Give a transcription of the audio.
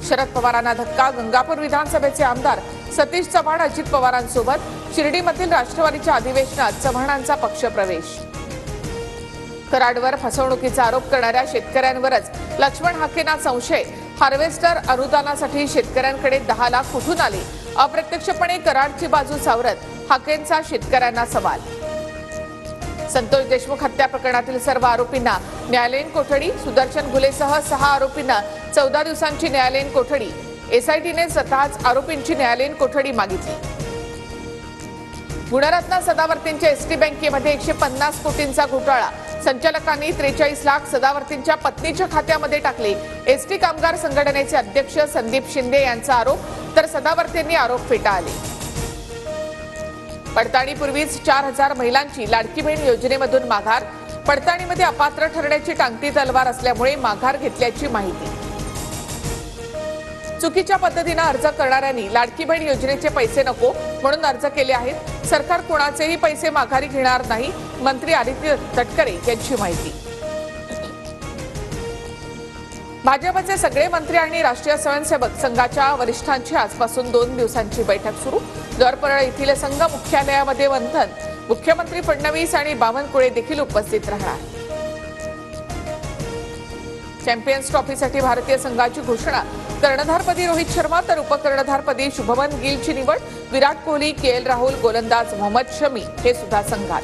शरद पवारांना धक्का, गंगापूर विधानसभेचे आमदार सतीश चव्हाण अजित पवारांसोबत, शिर्डीमधील राष्ट्रवादीच्या अधिवेशनात चव्हाणांचा पक्षप्रवेश. कराडवर फसवणुकीचा आरोप करणाऱ्या शेतकऱ्यांवरच लक्ष्मण हाकेंना संशय, हार्वेस्टर अनुदानासाठी शेतकऱ्यांकडे 10 लाख कुठून आले? अप्रत्यक्षपणे कराडची बाजू सावरत हाकेंचा शेतकऱ्यांना सवाल. संतोष देशमुख हत्या प्रकरणातील सर्व आरोपींना न्यायालयीन कोठडी, सुदर्शन घुलेसह 6 आरोपींना 14 दिवसांची न्यायालयीन कोठडी. एसआयटीने स्वतःच आरोपींची न्यायालयीन कोठडी मागितली. गुणरत्न सदावर्तींच्या एसटी बँकेमध्ये 150 कोटींचा घोटाळा, संचालकांनी 43 लाख सदावर्तींच्या पत्नीच्या खात्यामध्ये टाकले. एसटी कामगार संघटनेचे अध्यक्ष संदीप शिंदे यांचा आरोप, तर सदावर्तींनी आरोप फेटाळले. पडताळणीपूर्वीच 4000 महिलांची लाडकी बहीण योजनेमधून माघार, पडताळणीमध्ये अपात्र ठरण्याची टांगती तलवार असल्यामुळे माघार घेतल्याची माहिती. चुकीच्या पद्धतीने अर्ज करणाऱ्यांनी लाडकी बहीण योजनेचे पैसे नको म्हणून अर्ज केले आहेत. सरकार कोणाचेही पैसे माघारी घेणार नाही, मंत्री आदित्य तटकरे यांची माहिती. भाजपचे सगळे मंत्री आणि राष्ट्रीय स्वयंसेवक संघाच्या वरिष्ठांची आजपासून 2 दिवसांची बैठक सुरू. दरपरळ येथील संघ मुख्यालयामध्ये मंथन, मुख्यमंत्री फडणवीस आणि बावनकुळे देखील उपस्थित राहणार. चॅम्पियन्स ट्रॉफीसाठी भारतीय संघाची घोषणा, कर्णधारपदी रोहित शर्मा तर उपकर्णधारपदी शुभमन गिलची निवड. विराट कोहली, के.एल. राहुल, गोलंदाज मोहम्मद शमी हे सुद्धा संघात.